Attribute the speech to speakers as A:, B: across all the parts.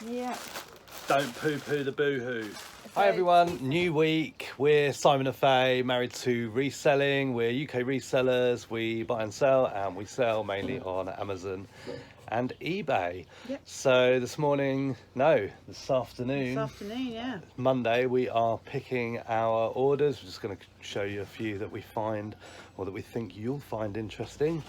A: Yeah.
B: Don't poo-poo the boo-hoo. Hi everyone, new week. We're Simon and Faye, married to Reselling. We're UK resellers. We buy and sell, and we sell mainly on Amazon and eBay.
A: Yep.
B: So this afternoon,
A: Yeah.
B: Monday, we are picking our orders. We're just going to show you a few that we find or that we think you'll find interesting.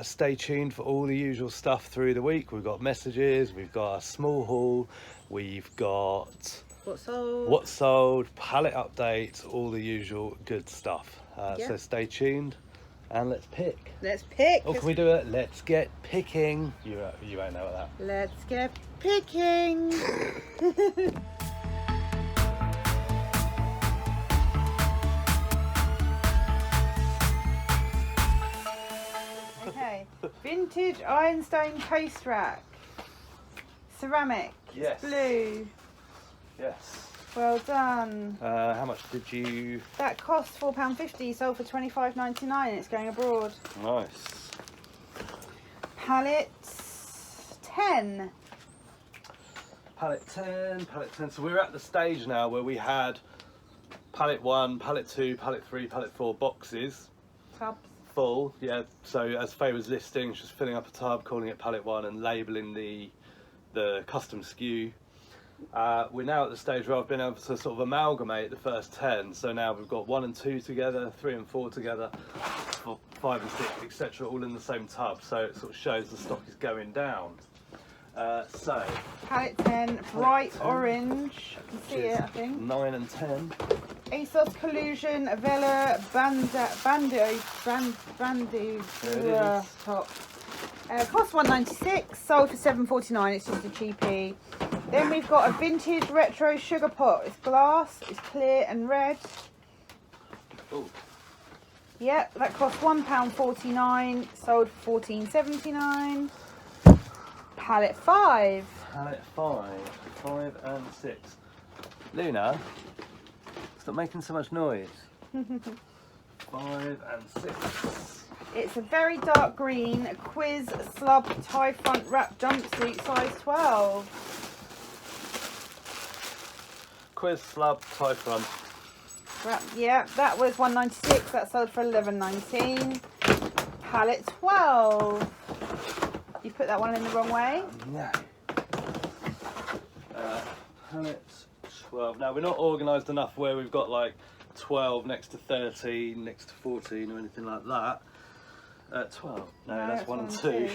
B: Stay tuned for all the usual stuff through the week. We've got messages, we've got a small haul, we've got what's sold, pallet updates, all the usual good stuff. So stay tuned and let's pick.
A: Let's pick.
B: Or can we do it? Let's get picking. You won't know what that.
A: Let's get picking. Okay, vintage ironstone coast rack, ceramic.
B: Yes.
A: Blue.
B: Yes.
A: Well done.
B: How much did you?
A: That cost £4.50. Sold for £25.99. It's going abroad.
B: Nice.
A: Pallets 10.
B: Pallet 10. So we're at the stage now where we had pallet 1, pallet 2, pallet 3, pallet 4 boxes.
A: Tubs.
B: Full, yeah. So as Faye was listing, she was filling up a tub, calling it pallet 1 and labelling the custom SKU. We're now at the stage where I've been able to sort of amalgamate the first 10. So now we've got 1 and 2 together, 3 and 4 together, 5 and 6, etc., all in the same tub. So it sort of shows the stock is going down. So
A: Pallet 10, bright orange. You can see it, I think.
B: 9 and 10.
A: ASOS Collusion Vela Bandu top. Cost £1.96, sold for £7.49. It's just a cheapie. Then we've got a vintage retro sugar pot. It's glass, it's clear and red.
B: Ooh.
A: Yep, that cost £1.49, sold for £14.79. Pallet 5.
B: Pallet 5 and 6. Luna, stop making so much noise. 5 and 6.
A: It's a very dark green quiz slub tie front wrap jumpsuit, size 12.
B: Quiz slub tie front.
A: Wrap, yeah, that was £1.96. That sold for £11.19. Pallet 12. You put that one in the wrong way.
B: No. Pallet 12. Now we're not organised enough where we've got like 12 next to 13, next to 14 or anything like that. 12. No, that's 1 and 2.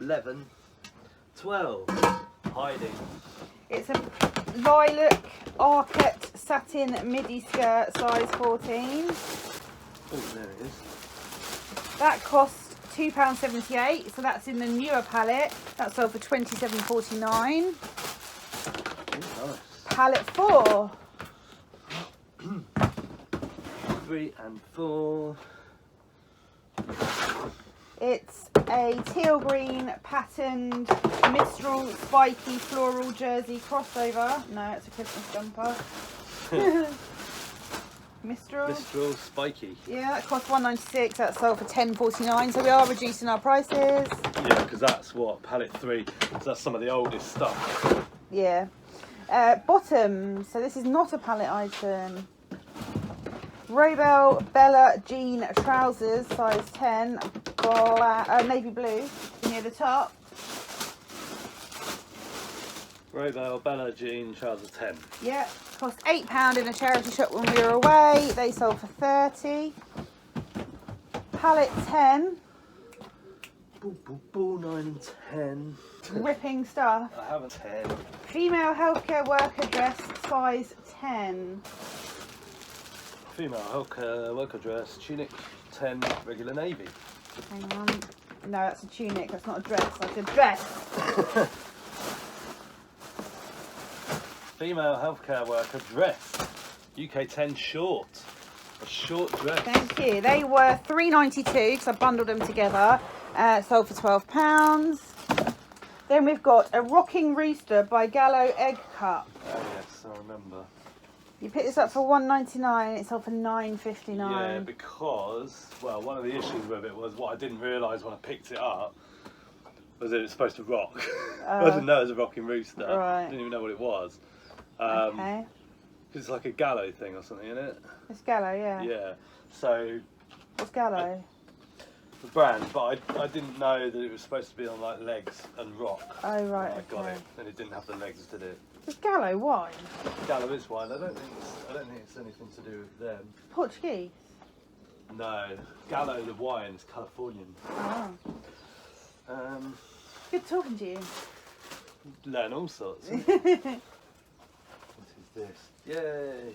B: 11. 12. Hiding.
A: It's a lilac archet satin midi skirt, size 14.
B: Oh, there it is.
A: That cost £2.78, so that's in the newer pallet. That sold for £27.49.
B: Nice.
A: Pallet 4.
B: 3 and 4.
A: It's a teal green patterned Mistral spiky floral jersey crossover. No, it's a Christmas jumper. Mistral
B: spiky.
A: Yeah, that cost £1.96. That sold for £10.49. So we are reducing our prices.
B: Yeah, because that's what pallet 3. So that's some of the oldest stuff.
A: Yeah. Bottoms. So this is not a pallet item. Robel Bella jean trousers, size 10, navy blue, near the top.
B: Robel Bella jean trousers 10.
A: Yeah, cost £8 in a charity shop when we were away. They sold for £30. Pallet 10.
B: 9 and 10.
A: Ripping stuff.
B: I have a 10.
A: Female healthcare worker dress, size 10.
B: Female healthcare worker dress, tunic 10, regular navy.
A: Hang on. No, that's a tunic. That's not a dress. That's a dress.
B: Female healthcare worker dress, UK 10 short. A short dress.
A: Thank you. They were £3.92 because I bundled them together. Sold for £12. Then we've got a Rocking Rooster by Gallo Egg Cup.
B: Oh yes, I remember.
A: You picked this up for £1.99. It sold for £9.59.
B: Yeah, because, well, one of the issues with it was what I didn't realise when I picked it up was it was supposed to rock. I didn't know it was a rocking rooster.
A: Right.
B: Didn't even know what it was.
A: Okay.
B: It's like a gallow thing or something, isn't it?
A: It's Gallo, yeah.
B: Yeah. So
A: What's Gallo?
B: the brand, but I didn't know that it was supposed to be on like legs and rock.
A: Oh, right,
B: And I got
A: okay.
B: it, and it didn't have the legs to do it.
A: It's Gallo wine?
B: Gallo is wine. I don't think it's anything to do with them.
A: Portuguese?
B: No, Gallo the wine is Californian.
A: Oh. Good talking to you.
B: Learn all sorts. What is this? Yay!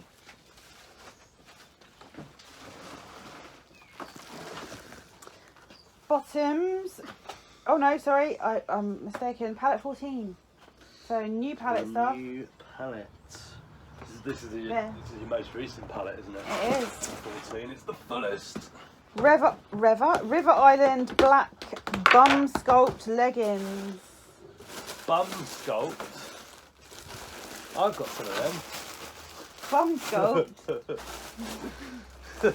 A: Bottoms. Oh no, sorry, I'm mistaken. Pallet 14. So new pallet stuff.
B: New pallet. This is your most recent pallet, isn't it?
A: It is.
B: 14. It's the fullest.
A: River Island black bum sculpt leggings.
B: Bum sculpt. I've got some of
A: Bum sculpt.
B: them.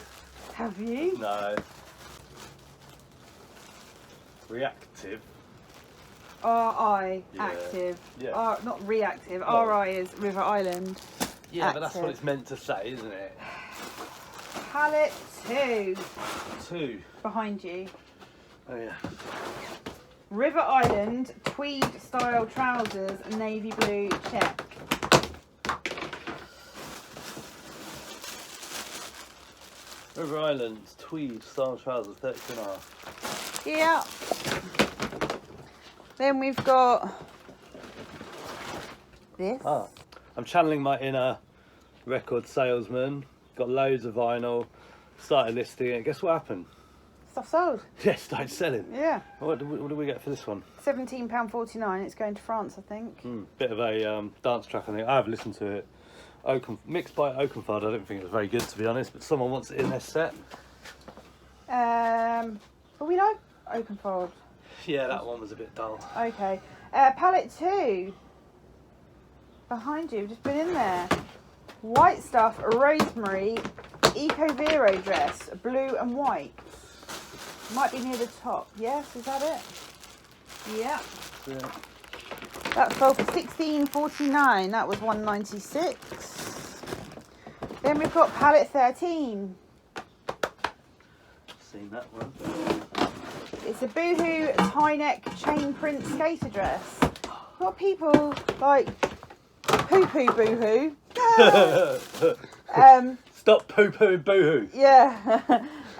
A: Have you?
B: No. Reactive.
A: RI
B: Yeah.
A: active.
B: Yeah.
A: Not reactive.
B: Oh.
A: RI is River Island.
B: Yeah, but that's
A: active.
B: what it's meant to say, isn't it?
A: Pallet 2
B: 2.
A: behind you.
B: Oh yeah.
A: River Island tweed style trousers, navy blue check.
B: River Island tweed style trousers, 32.5.
A: Yeah. Then we've got this.
B: Ah, I'm channeling my inner record salesman. Got loads of vinyl. Started listing it. Guess what happened?
A: Stuff sold.
B: Yeah, started selling.
A: Yeah.
B: What do we get for this one?
A: £17.49. It's going to France, I think.
B: Bit of a dance track, I think. I have listened to it. Mixed by Oakenfold. I don't think it was very good, to be honest, but someone wants it in their set.
A: But we like Oakenfold.
B: Yeah, that one was a bit dull.
A: Okay. Pallet 2. Behind you, just been in there. White stuff, rosemary, Eco Vero dress, blue and white. Might be near the top. Yes, is that it? Yeah.
B: Yeah.
A: That sold for £16.49. That was £1.96. Then we've got pallet 13.
B: Seen that one.
A: It's a boohoo tie neck chain print skater dress. What people like poo poo boohoo.
B: Stop poo-pooing boohoo.
A: Yeah.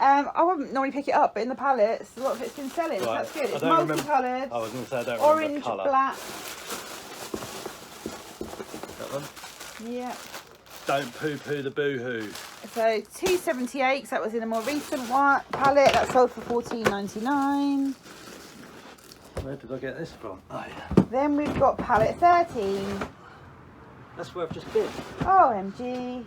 A: I wouldn't normally pick it up, but in the pallets, a lot of it's been selling, so
B: Right.
A: that's good.
B: I
A: It's
B: don't
A: multicoloured.
B: I was going to say I don't
A: Orange,
B: remember colour.
A: black.
B: That one.
A: Yeah.
B: Don't poo-poo the boohoo.
A: So £2.78. That was in a more recent one pallet. That sold for £14.99.
B: Where did I get this from? Oh yeah.
A: Then we've got pallet 13.
B: That's where I've just been.
A: OMG.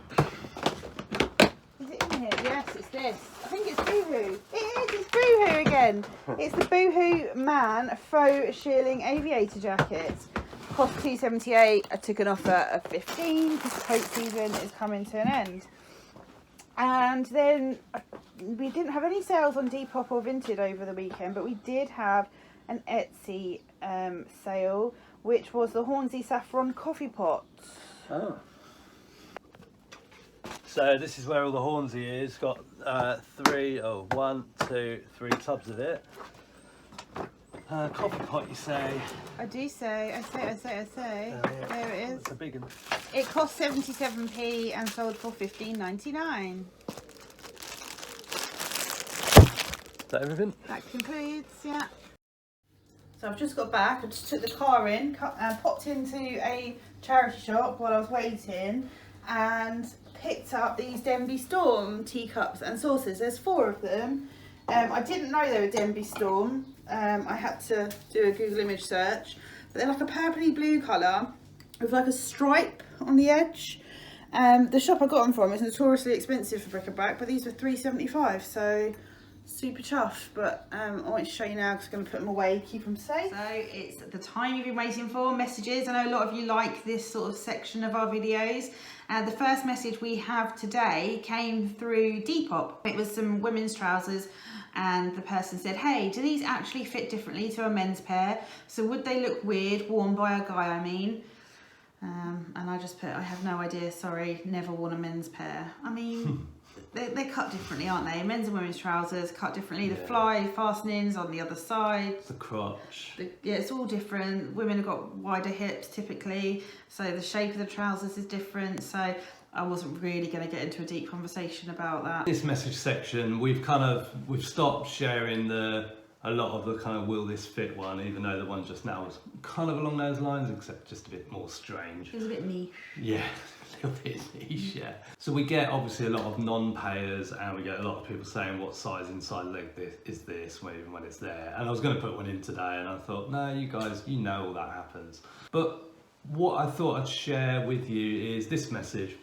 A: Is it in here? Yes, it's this. I think it's Boohoo. It is, it's Boohoo again. It's the Boohoo Man faux shearling aviator jacket. Cost £2.78. I took an offer of £15 because the coat season is coming to an end. And then we didn't have any sales on Depop or Vinted over the weekend, but we did have an Etsy sale, which was the Hornsey Saffron coffee pot.
B: Oh. So this is where all the Hornsey is. Got 1, 2, 3 tubs of it. Coffee pot, you say?
A: I do say. I say.
B: Yeah.
A: There it is.
B: It's a big one.
A: It cost 77p and sold for £15.99.
B: Is that everything?
A: That concludes, yeah. So I've just got back. I just took the car in, popped into a charity shop while I was waiting, and picked up these Denby Storm teacups and saucers. There's 4 of them. I didn't know they were Denby Storm. I had to do a Google image search. But they're like a purpley blue colour with like a stripe on the edge. The shop I got them from is notoriously expensive for bric-a-brac, but these were £3.75, so super chuffed. But I want to show you now because I'm going to put them away, keep them safe. So it's the time you've been waiting for, messages. I know a lot of you like this sort of section of our videos. The first message we have today came through Depop. It was some women's trousers, and the person said, hey, do these actually fit differently to a men's pair? So would they look weird worn by a guy, I mean? And I just put, I have no idea, sorry, never worn a men's pair. I mean, they're cut differently, aren't they? Men's and women's trousers cut differently. The fly fastenings on the other side.
B: The crotch.
A: Yeah, it's all different. Women have got wider hips typically, so the shape of the trousers is different. So I wasn't really going to get into a deep conversation about that.
B: This message section, we've stopped sharing a lot of the kind of will this fit one, even though the one just now was kind of along those lines, except just a bit more strange.
A: It was a bit niche.
B: Yeah, a little bit niche, yeah. So we get obviously a lot of non-payers, and we get a lot of people saying what size inside leg is this, even when it's there. And I was going to put one in today, and I thought, no, you guys, you know all that happens. But what I thought I'd share with you is this message.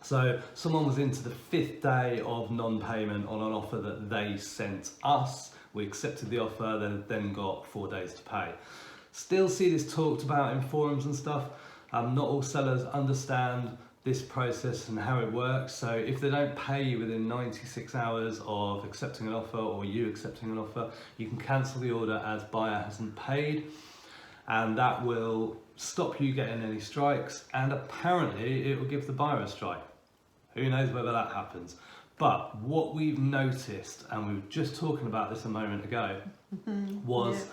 B: So someone was into the 5th day of non-payment on an offer that they sent us. We accepted the offer, then got 4 days to pay. Still see this talked about in forums and stuff. Not all sellers understand this process and how it works. So if they don't pay you within 96 hours of accepting an offer or you accepting an offer, you can cancel the order as buyer hasn't paid. And that will stop you getting any strikes. And apparently it will give the buyer a strike. Who knows whether that happens. But what we've noticed, and we were just talking about this a moment ago, was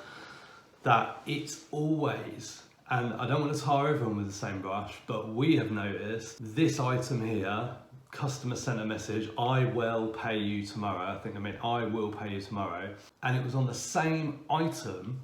B: that it's always, and I don't want to tar everyone with the same brush, but we have noticed this item here, customer sent a message, I will pay you tomorrow. I think I meant I will pay you tomorrow. And it was on the same item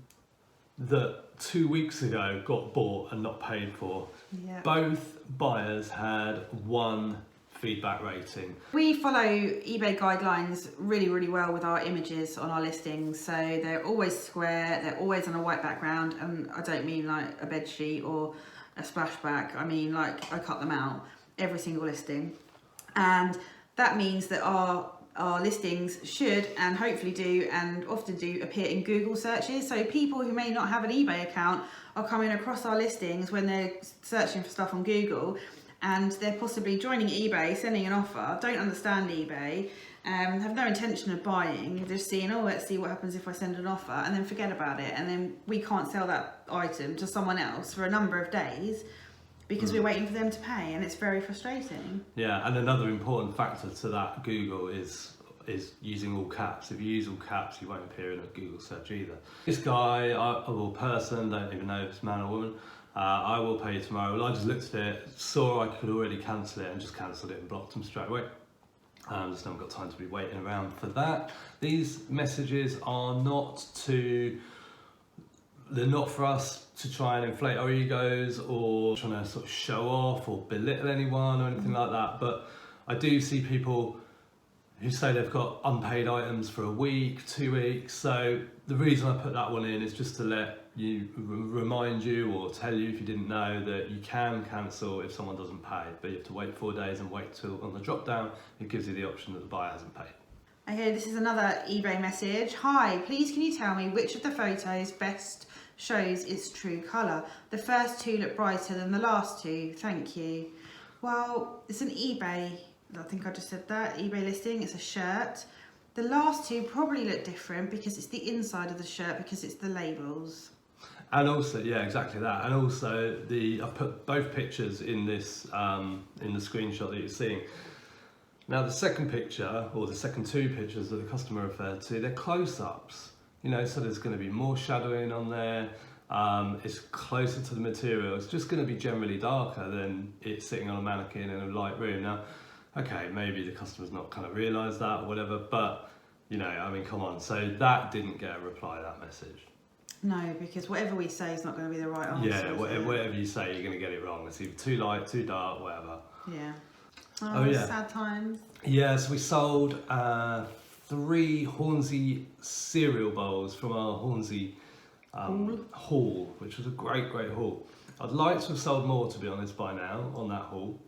B: that 2 weeks ago got bought and not paid for. Yeah. Both buyers had 1 feedback rating.
A: We follow eBay guidelines really, really well with our images on our listings. So they're always square, they're always on a white background, and I don't mean like a bed sheet or a splashback. I mean like I cut them out every single listing, and that means that our listings should and hopefully do and often do appear in Google searches. So people who may not have an eBay account are coming across our listings when they're searching for stuff on Google, and they're possibly joining eBay, sending an offer, don't understand eBay, have no intention of buying, they're just seeing, oh, let's see what happens if I send an offer, and then forget about it, and then we can't sell that item to someone else for a number of days because we're waiting for them to pay, and it's very frustrating. Yeah,
B: and another important factor to that Google is using all caps. If you use all caps, you won't appear in a Google search either. This guy, or person, don't even know if it's man or woman, I will pay you tomorrow. Well, I just looked at it, saw I could already cancel it, and just cancelled it and blocked them straight away. Just haven't got time to be waiting around for that. These messages are they're not for us to try and inflate our egos or trying to sort of show off or belittle anyone or anything like that. But I do see people who say they've got unpaid items for a week, 2 weeks. So the reason I put that one in is just to let you, remind you or tell you if you didn't know that you can cancel if someone doesn't pay, but you have to wait 4 days and wait till on the drop down it gives you the option that the buyer hasn't paid.
A: Okay, this is another eBay message. Hi, please can you tell me which of the photos best shows its true colour? The first 2 look brighter than the last 2, thank you. Well, it's an eBay, I think I just said that, eBay listing, it's a shirt. The last 2 probably look different because it's the inside of the shirt, because it's the labels.
B: And also, yeah, exactly that. And also, I've put both pictures in this, in the screenshot that you're seeing. Now, the second picture, or the second 2 pictures that the customer referred to, they're close-ups. You know, so there's going to be more shadowing on there. It's closer to the material. It's just going to be generally darker than it sitting on a mannequin in a light room. Now, okay, maybe the customer's not kind of realised that or whatever, but, you know, I mean, come on. So that didn't get a reply, that message.
A: No, because whatever we say is not going to be the right answer.
B: Yeah, whatever you say, you're going to get it wrong. It's either too light, too dark, whatever.
A: Yeah. Oh yeah. Sad times.
B: Yeah, so we sold 3 Hornsey cereal bowls from our Hornsey haul, which was a great haul. I'd like to have sold more, to be honest, by now on that haul.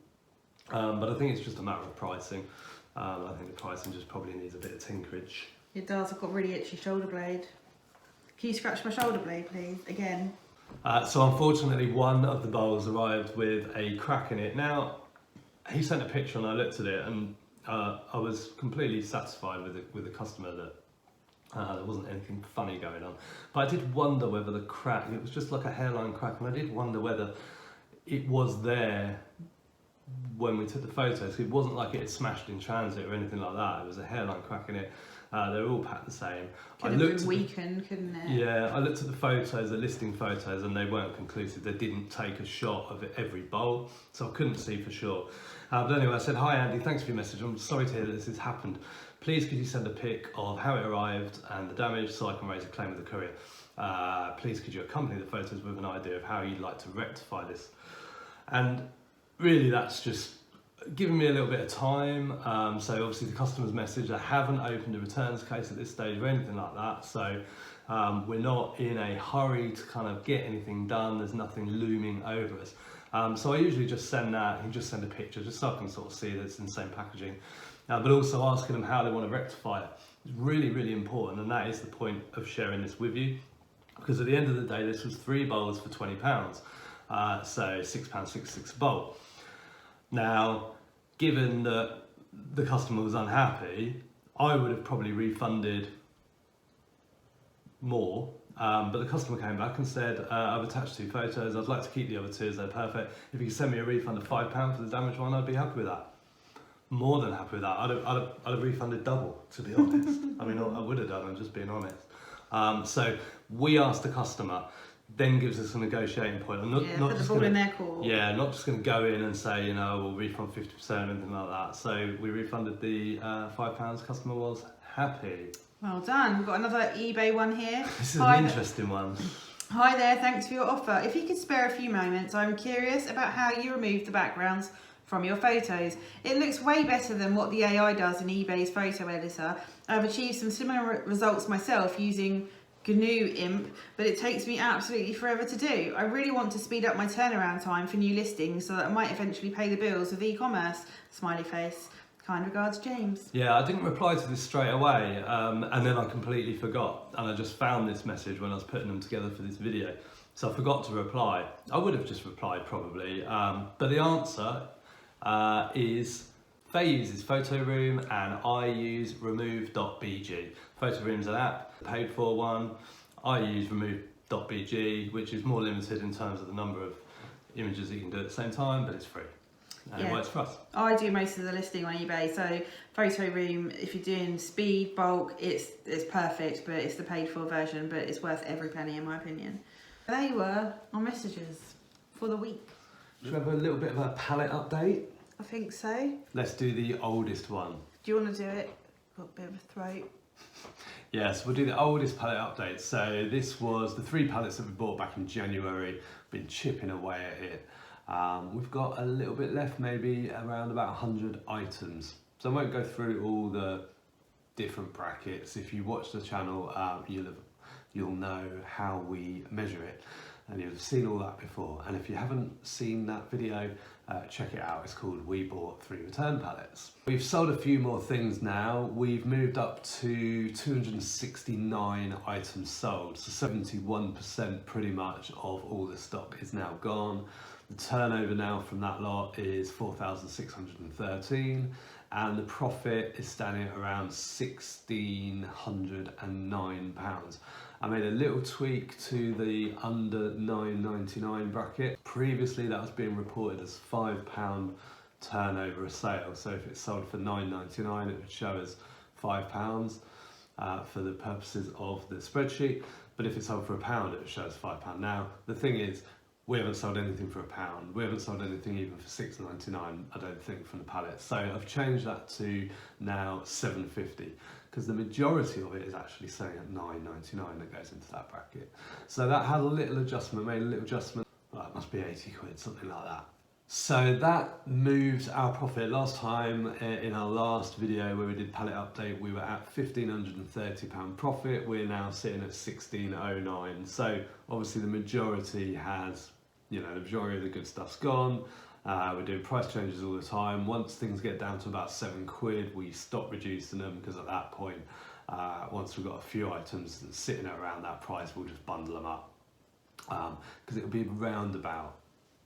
B: But I think it's just a matter of pricing. I think the pricing just probably needs a bit of tinkerage.
A: It does. I've got really itchy shoulder blade. Can you scratch my shoulder blade, please? Again.
B: So unfortunately, one of the bowls arrived with a crack in it. Now, he sent a picture and I looked at it, and I was completely satisfied with the customer that There wasn't anything funny going on, but I did wonder whether the crack, it was just like a hairline crack, and I did wonder whether it was there when we took the photos. It wasn't like it had smashed in transit or anything like that. It was a hairline crack in it. They were all packed the same.
A: Could have been weakened, couldn't it?
B: Yeah, I looked at the photos, the listing photos, and they weren't conclusive. They didn't take a shot of every bolt, so I couldn't see for sure. But anyway, I said, "Hi Andy, thanks for your message. I'm sorry to hear that this has happened. Please could you send a pic of how it arrived and the damage so I can raise a claim with the courier. Please could you accompany the photos with an idea of how you'd like to rectify this." And really that's just given me a little bit of time. So obviously the customer's message, I haven't opened a returns case at this stage or anything like that. So we're not in a hurry to kind of get anything done. There's nothing looming over us. So I usually just send that, you just send a picture just so I can sort of see that it's in the same packaging. But also asking them how they want to rectify it. It's really, really important, and that is the point of sharing this with you. Because at the end of the day, this was 3 bowls for £20. So £6.66 a bowl. Now, given that the customer was unhappy, I would have probably refunded more, but the customer came back and said, I've attached 2 photos, I'd like to keep the other 2 as they're perfect. If you could send me a refund of £5 for the damaged one, I'd be happy with that. More than happy with that. I'd have refunded double, to be honest. I mean, I would have done, I'm just being honest. So we asked the customer, then gives us a negotiating point. I'm not
A: just in their court.
B: Yeah, not just going to go in and say, you know, we'll refund 50% or anything like that. So we refunded the £5. Customer was happy.
A: Well done. We've got another eBay one here.
B: This is an interesting one.
A: Hi there, thanks for your offer. If you could spare a few moments, I'm curious about how you removed the backgrounds from your photos. It looks way better than what the AI does in eBay's photo editor. I've achieved some similar results myself using GNU Imp, but it takes me absolutely forever to do. I really want to speed up my turnaround time for new listings so that I might eventually pay the bills with e-commerce. Smiley face. Kind regards, James.
B: Yeah, I didn't reply to this straight away, and then I completely forgot, and I just found this message when I was putting them together for this video. So I forgot to reply. I would have just replied probably, but the answer is Faye uses Photo Room and I use remove.bg. Photo Room's an app, paid for one. I use remove.bg, which is more limited in terms of the number of images that you can do at the same time, but it's free. And it works for us.
A: I do most of the listing on eBay, so Photo Room, if you're doing speed, bulk, it's perfect, but it's the paid for version, but it's worth every penny in my opinion. They were our messages for the week.
B: Should we have a little bit of a palette update?
A: I think so.
B: Let's do the oldest one.
A: Do you want to do it? Got a bit of a throat.
B: Yes, we'll do the oldest pallet update. So this was the 3 pallets that we bought back in January. Been chipping away at it. We've got a little bit left, maybe around about 100 items. So I won't go through all the different brackets. If you watch the channel, you'll know how we measure it. And you'll have seen all that before. And if you haven't seen that video, check it out. It's called We Bought 3 Return Pallets. We've sold a few more things now. We've moved up to 269 items sold. So 71% pretty much of all the stock is now gone. The turnover now from that lot is 4,613 and the profit is standing at around £1,609. I made a little tweak to the under £9.99 bracket. Previously that was being reported as £5 turnover a sale. So if it's sold for £9.99 it would show as £5 for the purposes of the spreadsheet. But if it's sold for £1 it would show as £5. Now the thing is, we haven't sold anything for £1. We haven't sold anything even for £6.99, I don't think, from the pallet. So I've changed that to now £7.50 because the majority of it is actually selling at £9.99 that goes into that bracket. So that had a little adjustment, made a little adjustment. Well, it must be 80 quid, something like that. So that moved our profit. Last time in our last video where we did pallet update, we were at £1,530 profit. We're now sitting at £1,609. So obviously the majority has, the majority of the good stuff's gone. We're doing price changes all the time. Once things get down to about 7 quid, we stop reducing them because at that point, once we've got a few items sitting around that price, we'll just bundle them up. Because it'll be round about,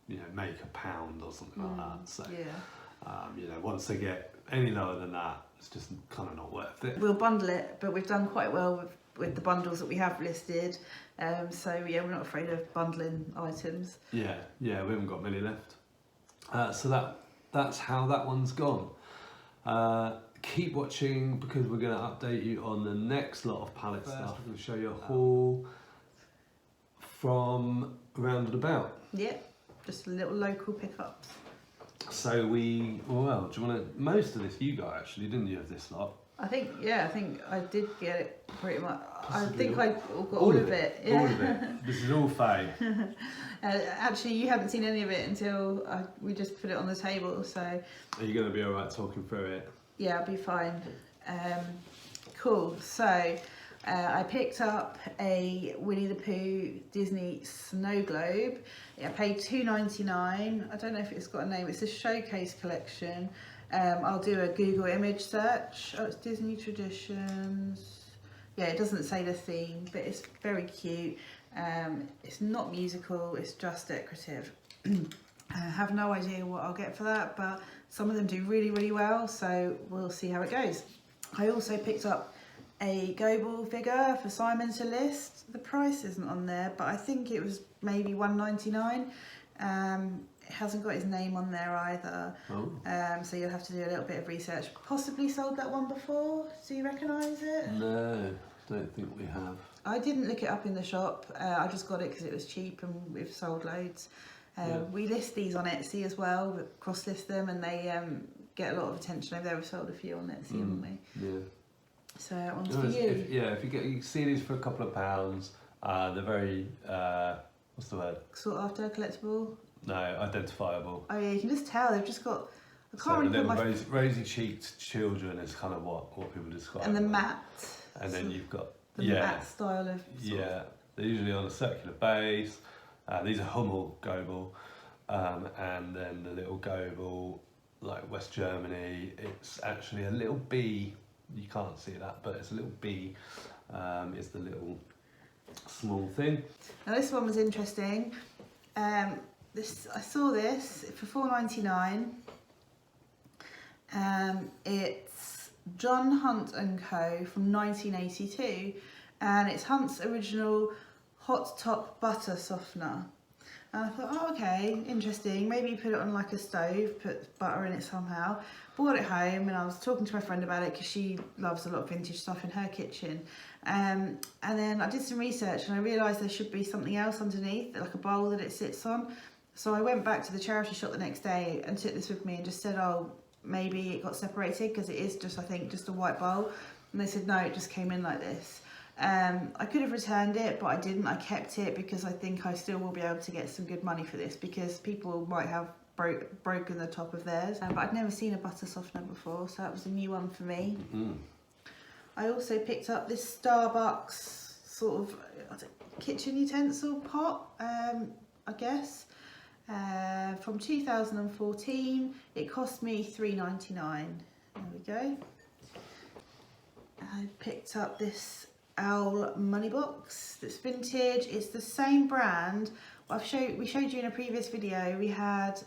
B: make £1 or something like that. So
C: You know, once they get any lower than that, it's just kind of not worth it.
A: We'll bundle it, but we've done quite well with the bundles that we have listed. So yeah, we're not afraid of bundling items.
C: Yeah, we haven't got many left. So that's how that one's gone. Keep watching because we're going to update you on the next lot of pallet stuff. We're going to show you a haul from around and about.
A: Yeah, just little local pickups.
C: So do you want to, most of this you got actually, didn't you, of this lot?
A: I think I did get it pretty much. I think I got
C: all
A: of it. Yeah.
C: All of it. This is all Faye.
A: Actually, you haven't seen any of it until we just put it on the table. So.
C: Are you going to be alright talking through it?
A: Yeah, I'll be fine. Cool. So I picked up a Winnie the Pooh Disney snow globe. I paid $2.99. I don't know if it's got a name. It's a showcase collection. I'll do a Google image search. Oh, it's Disney Traditions. Yeah, it doesn't say the theme, but it's very cute. It's not musical, it's just decorative. I have no idea what I'll get for that, but some of them do really, really well, so we'll see how it goes. I also picked up a Goble figure for Simon to list. The price isn't on there, but I think it was maybe $1.99. It hasn't got his name on there either. Oh. So you'll have to do a little bit of research. Possibly sold that one before. Do you recognise it?
C: No, don't think we have.
A: I didn't look it up in the shop. I just got it because it was cheap and we've sold loads. We list these on Etsy as well, cross list them, and they get a lot of attention over there. We've sold a few on Etsy, haven't we? Yeah. So that one's for you.
C: If you see these for a couple of pounds, they're very what's the word?
A: Sought after, collectible.
C: No, identifiable.
A: Oh yeah, you can just tell they've just got. I can't
C: really
A: put my
C: rosy-cheeked children is kind of what people describe.
A: And the matte.
C: And then you've got
A: the matte style of.
C: Yeah, they're usually on a circular base. These are Hummel Goble, and then the little Goble, like West Germany. It's actually a little bee. You can't see that, but it's a little bee. Is the little small thing.
A: Now this one was interesting. I saw this for $4.99. It's John Hunt and Co. from 1982, and it's Hunt's original hot top butter softener. And I thought, oh okay, interesting. Maybe put it on like a stove, put butter in it somehow. Brought it home, and I was talking to my friend about it because she loves a lot of vintage stuff in her kitchen. And then I did some research and I realised there should be something else underneath, like a bowl that it sits on. So I went back to the charity shop the next day and took this with me and just said, oh, maybe it got separated because it is just, I think, just a white bowl. And they said, no, it just came in like this. I could have returned it, but I didn't. I kept it because I think I still will be able to get some good money for this, because people might have broken the top of theirs. But I'd never seen a butter softener before, so that was a new one for me. Mm-hmm. I also picked up this Starbucks sort of kitchen utensil pot, I guess, from 2014. It cost me $3.99. There we go. I picked up this Owl money box that's vintage. It's the same brand. We showed you in a previous video. We had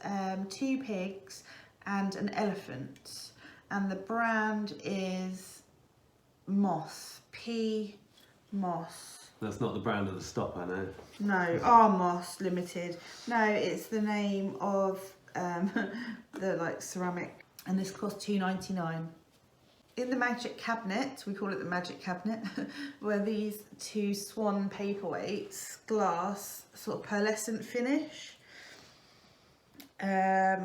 A: 2 pigs and an elephant, and the brand is Moss. P Moss.
C: That's not the brand of the stop, I know.
A: No, R Moss Limited. No, it's the name of the like ceramic, and this cost $2.99. In the magic cabinet, we call it the magic cabinet, were these 2 swan paperweights, glass, sort of pearlescent finish. I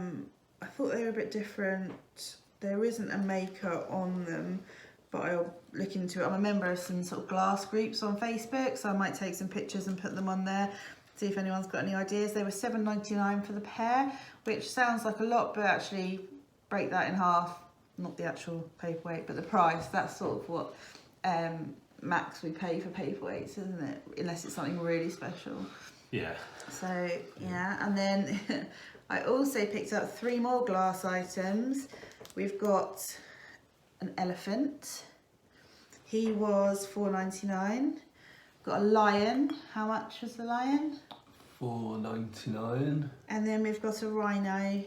A: thought they were a bit different. There isn't a maker on them, but I'll look into it. I'm a member of some sort of glass groups on Facebook, so I might take some pictures and put them on there, see if anyone's got any ideas. They were $7.99 for the pair, which sounds like a lot, but actually break that in half. Not the actual paperweight, but the price. That's sort of what max we pay for paperweights, isn't it? Unless it's something really special.
C: Yeah.
A: So, yeah. And then I also picked up 3 more glass items. We've got an elephant. He was $4.99. Got a lion. How much was the lion?
C: $4.99.
A: And then we've got a rhino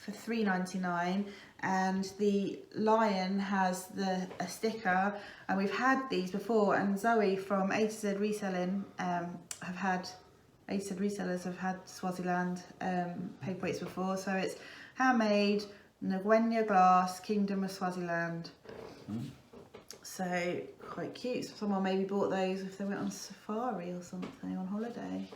A: for $3.99, and the lion has a sticker, and we've had these before, and Zoe from A to Z Reselling A to Z Resellers have had Swaziland paperweights before. So it's handmade, Ngwenya glass, Kingdom of Swaziland. So quite cute. So someone maybe bought those if they went on safari or something on holiday.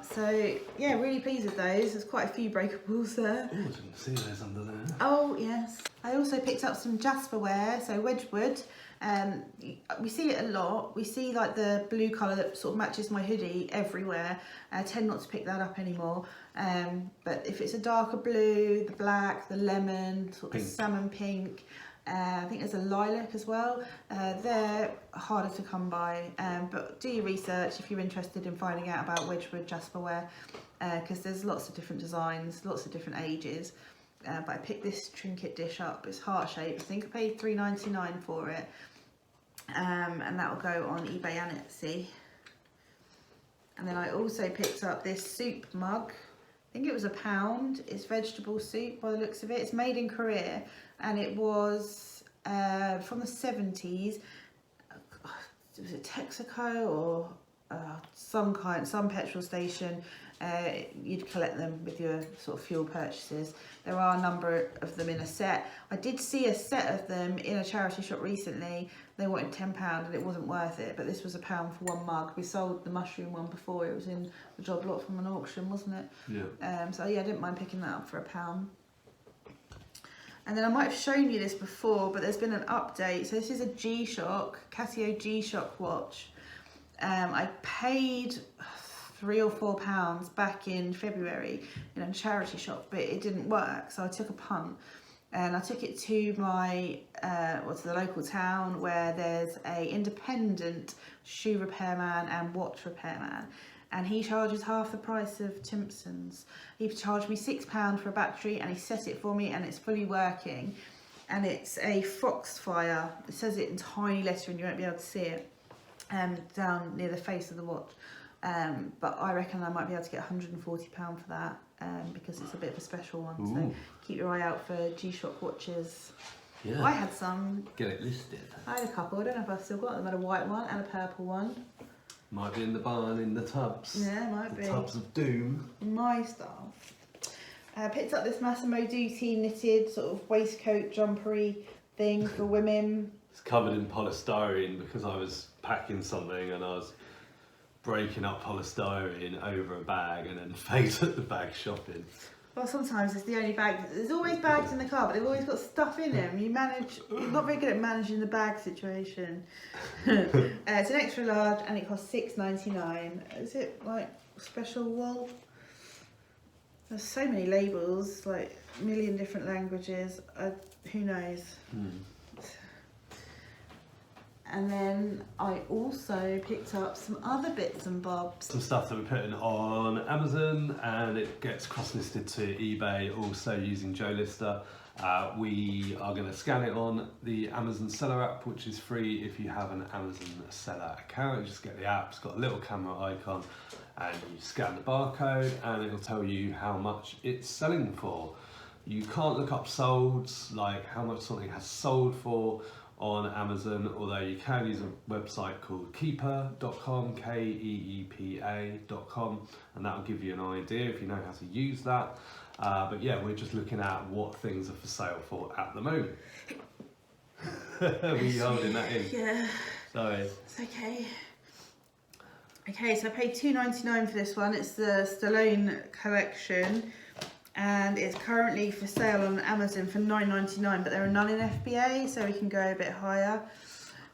A: So yeah, really pleased with those. There's quite a few breakables there.
C: Oh, I didn't see those under there.
A: Oh yes. I also picked up some Jasperware, so Wedgwood. We see it a lot. We see like the blue colour that sort of matches my hoodie everywhere. I tend not to pick that up anymore. But if it's a darker blue, the black, the lemon, sort of salmon pink, I think there's a lilac as well. They're harder to come by, but do your research if you're interested in finding out about Wedgwood Jasperware, because there's lots of different designs, lots of different ages. But I picked this trinket dish up. It's heart shaped. I think I paid $3.99 for it, and that will go on eBay and Etsy. And then I also picked up this soup mug. I think it was £1. It's vegetable soup by the looks of it. It's made in Korea, and it was from the 70s. Was it Texaco or some petrol station? You'd collect them with your sort of fuel purchases. There are a number of them in a set. I did see a set of them in a charity shop recently. They wanted £10 and it wasn't worth it, but this was £1 for one mug. We sold the mushroom one before. It was in the job lot from an auction, wasn't it?
C: Yeah.
A: So yeah, I didn't mind picking that up for £1. And then I might have shown you this before, but there's been an update. So this is a G-Shock, Casio G-Shock watch. I paid £3 or £4 back in February in a charity shop, but it didn't work, so I took a punt. And I took it to my to the local town where there's a independent shoe repairman and watch repairman, and he charges half the price of Timpson's. He charged me £6 for a battery, and he set it for me, and it's fully working. And it's a Foxfire. It says it in tiny letter, and you won't be able to see it down near the face of the watch. But I reckon I might be able to get £140 for that, because it's a bit of a special one.
C: Ooh.
A: So keep your eye out for G-Shock watches.
C: Yeah.
A: I had some.
C: Get it listed.
A: I had a couple. I don't know if I've still got them. I had a white one and a purple one.
C: Might be in the barn in the tubs.
A: Yeah, might
C: the
A: be.
C: Tubs of doom.
A: My stuff. I picked up this Massimo Dutti knitted sort of waistcoat jumpery thing for women.
C: It's covered in polystyrene because I was packing something and I was breaking up polystyrene over a bag and then failed at the bag shopping.
A: Well, sometimes it's the only bag. There's always bags in the car, but they've always got stuff in them. You're not very good at managing the bag situation. It's an extra large and it costs $6.99. Is it like special wool? There's so many labels, like a million different languages. Who knows? And then I also picked up some other bits and bobs.
C: Some stuff that we're putting on Amazon and it gets cross-listed to eBay also using Joe Lister. We are going to scan it on the Amazon Seller app, which is free if you have an Amazon Seller account. You just get the app, it's got a little camera icon and you scan the barcode and it'll tell you how much it's selling for. You can't look up solds, like how much something has sold for on Amazon, although you can use a website called keeper.com, keepa.com, and that'll give you an idea if you know how to use that. But yeah, we're just looking at what things are for sale for at the moment. Were you holding that in?
A: Yeah.
C: Sorry.
A: It's okay. Okay, so I paid $2.99 for this one. It's the Stallone collection. And it's currently for sale on Amazon for $9.99, but there are none in FBA, so we can go a bit higher.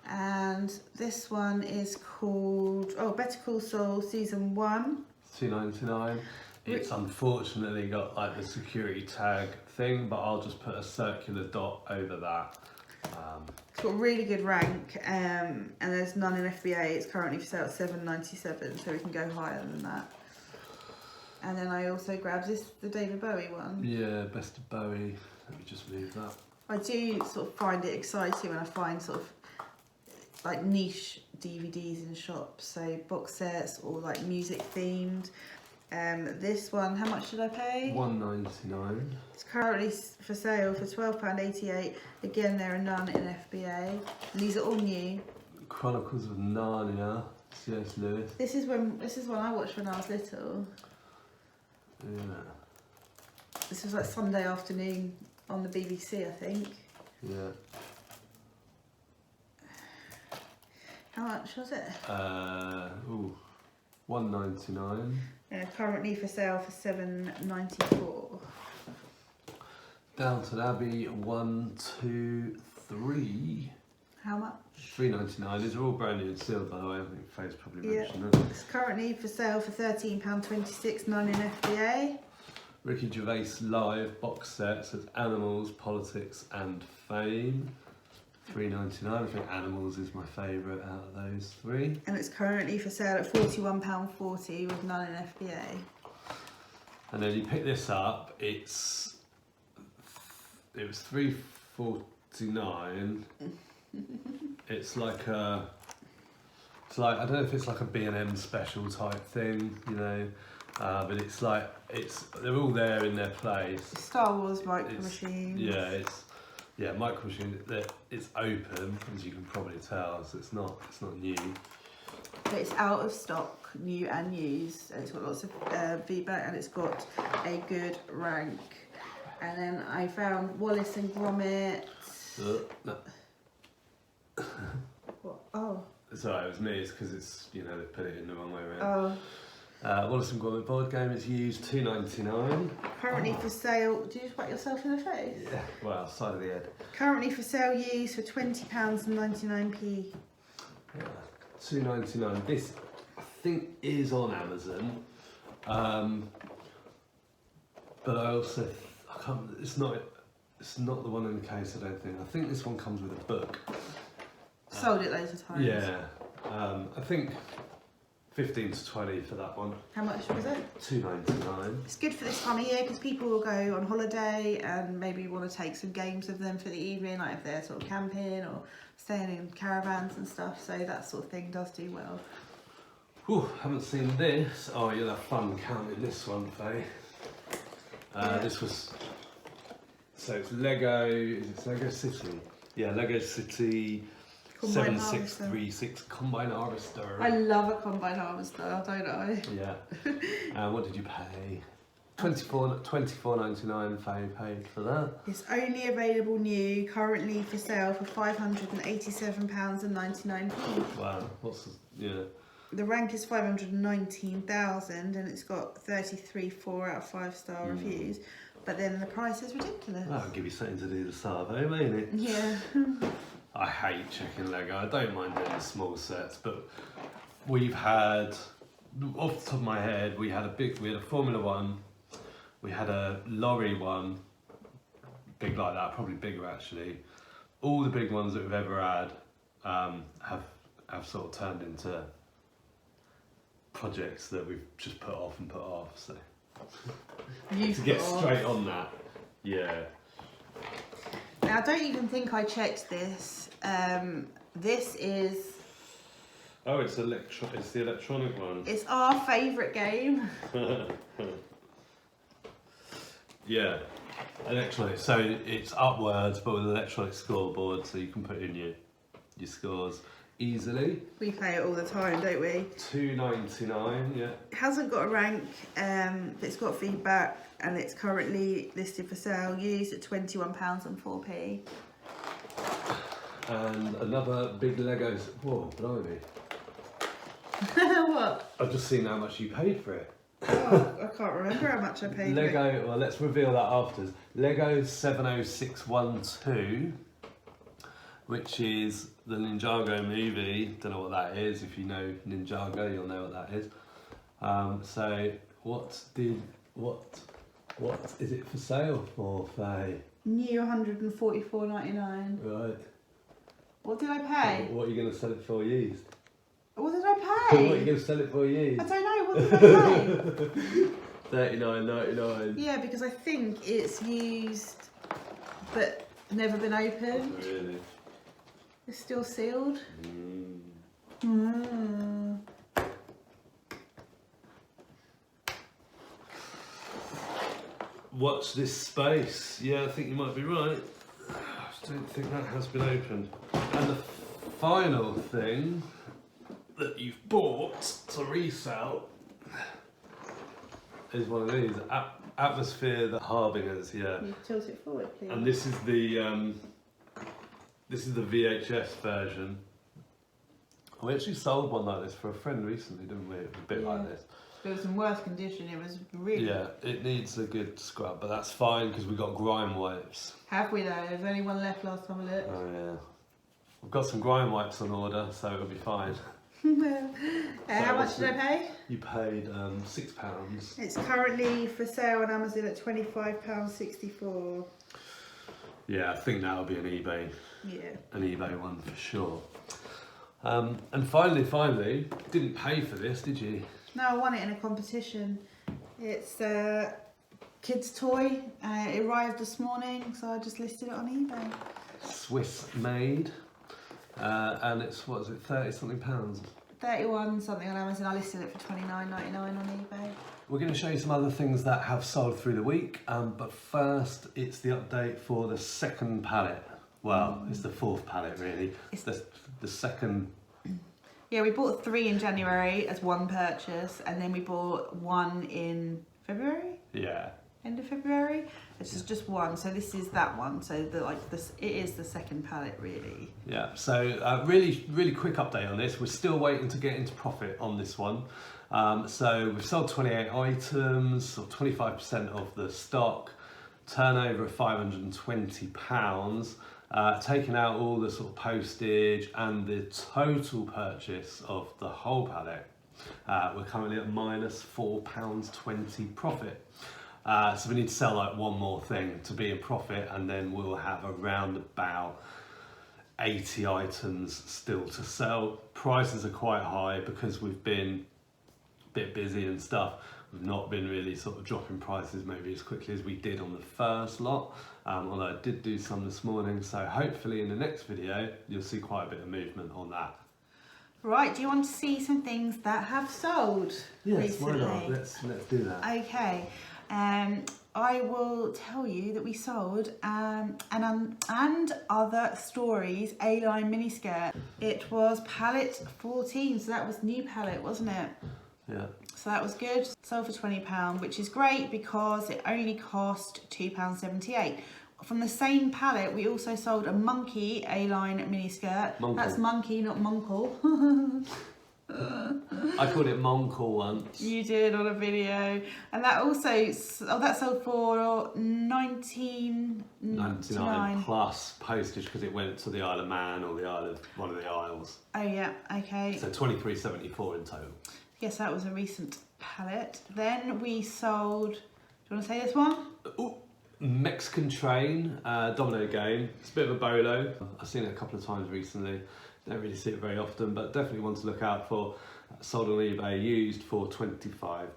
A: And this one is called Better Call Saul Season 1.
C: $2.99. It's unfortunately got like the security tag thing, but I'll just put a circular dot over that.
A: It's got a really good rank, and there's none in FBA. It's currently for sale at $7.97, so we can go higher than that. And then I also grabbed the David Bowie one.
C: Yeah, Best of Bowie. Let me just move that.
A: I do sort of find it exciting when I find sort of like niche DVDs in shops, so box sets or like music themed. This one, how much did I pay?
C: £1.99.
A: It's currently for sale for £12.88. Again, there are none in FBA. And these are all new.
C: Chronicles of Narnia, C.S. Lewis.
A: This is one I watched when I was little.
C: Yeah.
A: This was like Sunday afternoon on the BBC, I think.
C: Yeah.
A: How much was it?
C: £1.99.
A: Currently for sale for £7.94.
C: Downton Abbey 1, 2, 3.
A: How much?
C: £3.99. These are all brand new and sealed, by the way. I think Faye's probably mentioned it.
A: It's currently for sale for £13.26, none in FBA.
C: Ricky Gervais live box set says Animals, Politics and Fame. £3.99. I think Animals is my favourite out of those three.
A: And it's currently for sale at £41.40 with none in FBA.
C: And then you pick this up. It was £3.49. It's like I don't know if it's like a B&M special type thing, you know, but they're all there in their place.
A: Star Wars micro machines.
C: Yeah, micro machine. It's open, as you can probably tell, so it's not new.
A: But it's out of stock, new and used, and it's got lots of feedback, and it's got a good rank. And then I found Wallace and Gromit.
C: No.
A: What? Oh.
C: It's alright, it was me. It's because they put it in the wrong way around.
A: Oh.
C: Wallace and Gromit board game is used £2.99.
A: Currently for sale. Do you just whack yourself in the face?
C: Yeah. Well, side of the head.
A: Currently for sale, used for £20.99.
C: Yeah. £2.99. This I think is on Amazon, but I also It's not the one in the case. I don't think. I think this one comes with a book.
A: Sold it loads of times.
C: Yeah. I think 15 to 20 for that one.
A: How much was it?
C: £2.99.
A: It's good for this time of year because people will go on holiday and maybe want to take some games with them for the evening, like if they're sort of camping or staying in caravans and stuff. So that sort of thing does do well.
C: Whew, haven't seen this. Oh, you'll have fun counting this one, Faye. This was. So it's Lego. Is it Lego City? Yeah, Lego City.
A: Combine
C: 7636 Combine Harvester.
A: I love a combine harvester, don't I?
C: Yeah. What did you pay? $24.99. Faye paid for that.
A: It's only available new, currently for sale for £587.99.
C: Wow.
A: The rank is 519,000 and it's got 33 4 out of 5 star reviews. But then the price is ridiculous.
C: That'll give you something to do the Savo, won't it?
A: Yeah.
C: I hate checking Lego. I don't mind doing the small sets, but we've had, off the top of my head, we had a Formula One, we had a lorry one, big like that, probably bigger actually. All the big ones that we've ever had have sort of turned into projects that we've just put off. So to get straight on that, yeah.
A: Now I don't even think I checked this. This is.
C: Oh, it's the electronic one.
A: It's our favourite game.
C: Yeah, electronic. So it's upwards, but with an electronic scoreboard, so you can put in your scores easily.
A: We play it all the time, don't we?
C: £2.99. Yeah.
A: It hasn't got a rank, but it's got feedback, and it's currently listed for sale, used at £21.04.
C: And another big Legos. Whoa, blimey!
A: What?
C: I've just seen how much you paid for it.
A: Oh, I can't remember how much I paid.
C: Lego. Well, let's reveal that after. Lego 70612, which is the Ninjago movie. Don't know what that is. If you know Ninjago, you'll know what that is. So what is it for sale for, Faye?
A: New £144.99.
C: Right.
A: What did I pay?
C: What are you going to sell it for used?
A: What did I pay?
C: What are you going to sell it for used?
A: I don't know. What did I pay?
C: £39.99.
A: Yeah, because I think it's used, but never been opened.
C: Really?
A: It's still sealed.
C: watch this space. Yeah, I think you might be right. I don't think that has been opened. And the final thing that you've bought to resell is one of these Atmosphere the Harbingers. Yeah.
A: Can you tilt it forward, please?
C: And this is the VHS version. We actually sold one like this for a friend recently, didn't we? It was a bit like this.
A: It was in worse condition. It was really.
C: Yeah, it needs a good scrub, but that's fine because we've got grime wipes.
A: Have we though? There's only one left last time I looked.
C: Oh yeah. We've got some grime wipes on order, so it'll be fine.
A: How much did I pay?
C: You paid £6.
A: It's currently for sale on Amazon at £25.64.
C: Yeah, I think that'll be an eBay.
A: Yeah.
C: An eBay one for sure. And finally, didn't pay for this, did you?
A: No, I won it in a competition. It's a kid's toy. It arrived this morning, so I just listed it on eBay.
C: Swiss made. And it's, what is it, 30 something pounds?
A: 31 something on Amazon. I listed it for £29.99 on eBay.
C: We're going to show you some other things that have sold through the week, but first it's the update for the second pallet. Well, it's the fourth pallet really. It's the second.
A: Yeah, we bought 3 in January as one purchase, and then we bought 1 in February.
C: Yeah.
A: End of February. This is just one, so this is that one. So it is the second pallet really.
C: Yeah. So really quick update on this. We're still waiting to get into profit on this one. So we've sold 28 items, or 25% of the stock, turnover of £520. Taking out all the sort of postage and the total purchase of the whole pallet, we're currently at minus £4.20 profit. So we need to sell like one more thing to be in profit, and then we'll have around about 80 items still to sell. Prices are quite high because we've been a bit busy and stuff. We've not been really sort of dropping prices maybe as quickly as we did on the first lot, although I did do some this morning, so hopefully in the next video you'll see quite a bit of movement on that.
A: Right, do you want to see some things that have sold recently?
C: Why not? Let's do that.
A: Okay, I will tell you that we sold and other stories A-line miniskirt. It was pallet 14, so that was new pallet, wasn't it?
C: Yeah.
A: So that was good. Sold for £20, which is great because it only cost £2.78. From the same pallet, we also sold a monkey A-line miniskirt.
C: Monkle.
A: That's monkey, not monkle.
C: I called it monkle once.
A: You did on a video, and that also that sold for £19.99
C: plus postage because it went to the Isle of Man or the Isle of one of the Isles.
A: Oh yeah, okay.
C: So £23.74 in total.
A: Yes, that was a recent pallet. Then we sold. Do you want to say this one?
C: Ooh, Mexican train domino game. It's a bit of a bolo. I've seen it a couple of times recently. Don't really see it very often, but definitely one to look out for. Sold on eBay, used for £25.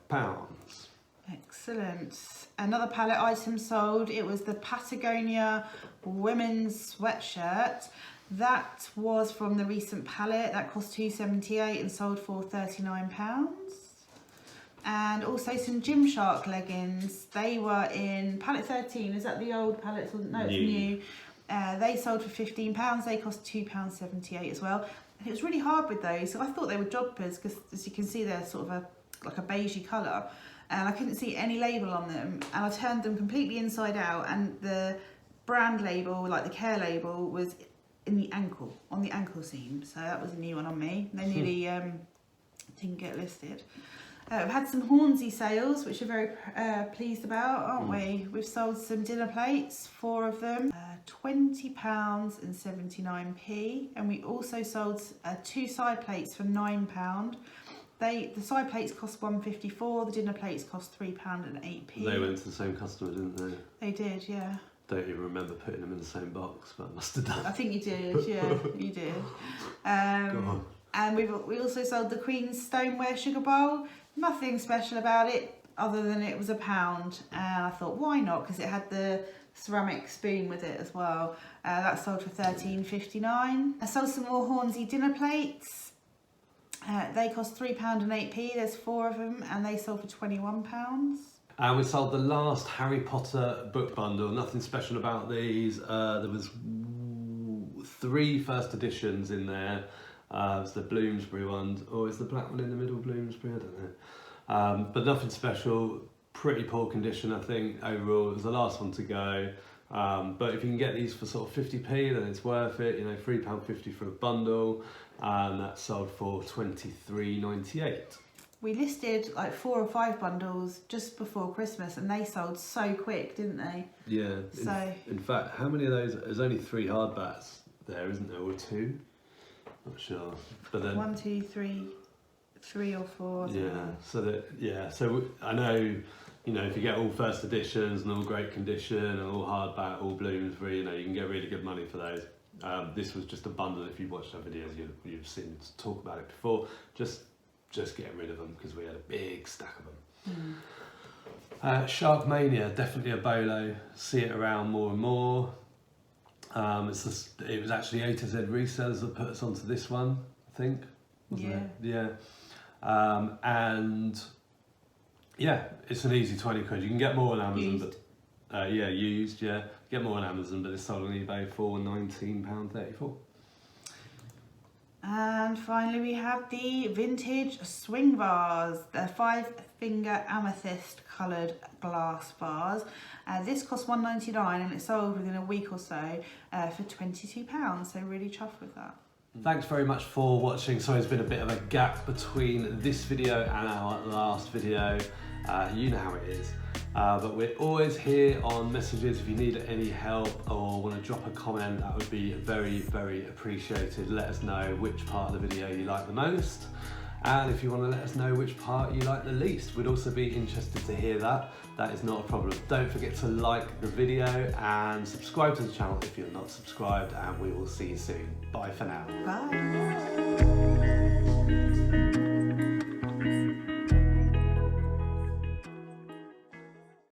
A: Excellent. Another pallet item sold. It was the Patagonia women's sweatshirt. That was from the recent pallet. That cost £2.78 and sold for £39. And also some Gymshark leggings. They were in pallet 13. Is that the old pallet? No, it's new. They sold for £15. They cost £2.78 as well. And it was really hard with those. So I thought they were jodhpurs because, as you can see, they're sort of like a beigey colour. And I couldn't see any label on them. And I turned them completely inside out. And the brand label, like the care label, was in the ankle, on the ankle seam. So that was a new one on me. They nearly didn't get listed. We've had some Hornsey sales, which we're very pleased about, aren't we? We've sold some dinner plates, 4 of them, £20.79, and we also sold 2 side plates for £9. The side plates cost £1.54, the dinner plates cost £3.08.
C: They went to the same customer, didn't they?
A: They did, yeah.
C: Don't even remember putting them in the same box, but I must have done.
A: I think you did, yeah, you did. And we also sold the Queen's stoneware sugar bowl. Nothing special about it other than it was £1, and I thought why not, because it had the ceramic spoon with it as well. That sold for £13.59. I sold some more Hornsey dinner plates. They cost £3.08. There's 4 of them, and they sold for £21.
C: And we sold the last Harry Potter book bundle. Nothing special about these. There was 3 first editions in there. It's the Bloomsbury one, or is the black one in the middle Bloomsbury? I don't know. But nothing special. Pretty poor condition, I think, overall. It was the last one to go. But if you can get these for sort of 50p, then it's worth it. You know, £3.50 for a bundle, and that sold for £23.98.
A: We listed like 4 or 5 bundles just before Christmas, and they sold so quick, didn't they?
C: Yeah.
A: So
C: in fact, how many of those? There's only 3 hardbacks there, isn't there, or 2? Not sure. But then
A: 1, 2, 3, 3 or 4.
C: Yeah. So I know. You know, if you get all first editions and all great condition and all hardback, all Bloomsbury, you know, you can get really good money for those. This was just a bundle. If you've watched our videos, you've seen us talk about it before. Just getting rid of them because we had a big stack of them. Sharkmania, definitely a bolo. See it around more and more. It was actually A to Z Resellers that put us onto this one, I think. Wasn't it? Yeah. And yeah, it's an easy 20 quid. You can get more on Amazon,
A: Used.
C: but used, yeah. Get more on Amazon, but it's sold on eBay for £19.34.
A: And finally we have the vintage swing vase, the 5-finger amethyst coloured glass vase. This cost £1.99 and it sold within a week or so for £22, so really chuffed with that.
C: Thanks very much for watching. Sorry, there's been a bit of a gap between this video and our last video. You know how it is. But we're always here on messages. If you need any help or want to drop a comment, that would be very, very appreciated. Let us know which part of the video you like the most. And if you want to let us know which part you like the least, we'd also be interested to hear that. That is not a problem. Don't forget to like the video and subscribe to the channel if you're not subscribed, and we will see you soon. Bye for now.
A: Bye.